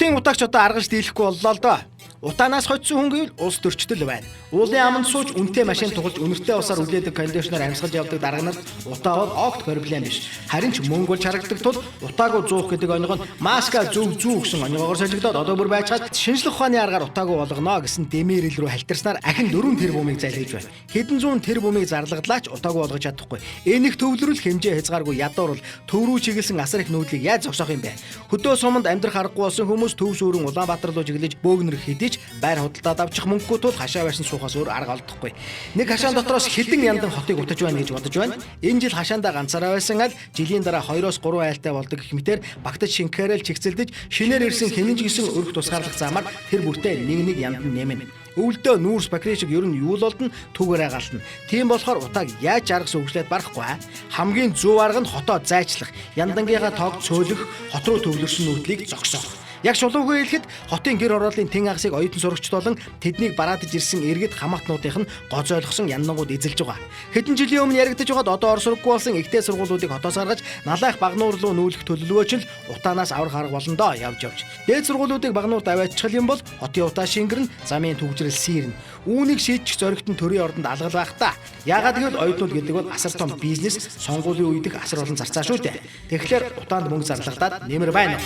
Хотын утаагч одоо аргаж дийлэхгүй боллоо л доо. Утаанаас хоцсон хүн гэвэл улс төрчтөл байна. Уулын аманд сууж үнэтэй машин тугалж үнэртэй усаар үлдээдэг кондишнер амьсгаж явдаг дарга нарт утаа бол огт проблем биш. Харин ч мөнгө болж харагдаг тул утаагүй зуух гэдэг оньгоо нь маска зүг гэсэн оньгоогоор солигдоод одоо бүр байцгаад шинжлэх ухааны аргаар утаагүй болгоно гэсэн дэмээрэл рүү халтарснаар ахин 4 тэрбумыг зайлгаж байна. Хэдэн зуун тэрбумыг зарлагдлаач утаагүй болгож чадахгүй. Энийг төвлөрөл хэмжээ хязгааргүй ядуур бол төв рүү чиглэсэн асар их нүүдлийг яаж зогсоох юм бэ? Хөдөө суманд амьдрах аргагүй болсон хүмүүс төв шүүрэн Улаанбаатар руу чиглэж бөөгнөр хидэж байр худалдаад авчих мөнгөгүй тул хашаа байшин суухаас өөр арга олдохгүй. Нэг хашаан дотроос хэдэн яндан хотыг утаж байна гэж бодож байна. Энэ жил хашаандаа ганцаараа байсан аль жилийн дараа 2-3 айлтай болдог гэх мэтээр багтаж шинкээрэл чигцэлдэж шинээр ирсэн хинэнж гисэн өрх тусгаарлах замаар тэр бүртээ нэг янд нэмэн. Өвөлдөө нүүрс бакри шиг ер нь юу л олдно түгээрээ галтна. Тийм болохоор утааг яаж аргас өгжлээд барахгүй хамгийн зөв арга нь хотоо зайчлах, яндангийнхаа тоог цөөлөх, хот руу төвлөрсөн нүүдлийг зогсоох. Яг шулуугүй хэлэхэд хотын гэр хорооллын тэн агсыг оюутан сурагчд болон тэднийг бараадж ирсэн иргэд хамаатнуудынх нь гозойлгосон яндангууд эзэлж байгаа. Хэдэн жилийн өмнө яригдж байгаад одоо ор сургаггүй болсон ихтэй сургуулиудыг хотоос гаргаж налайх багнуур руу нүүлэх төлөвлөгөөч л утаанаас аврах арга болно доо явж. Дээд сургуулиудыг багнуурт авааччих юм бол хотын утаа шингэрнэ, замын төвжрэл сийрнэ. Үүнийг шийдчих зоригтон төрийн ордонд алгал байх та. Яагаад гэвэл оюутнууд гэдэг бол асар том бизнес, сонгуулийн үед их асар олон зарцаа шүү дээ. Тэгэхээр утаанд мөнгө зарлагдаад нэмэр байна.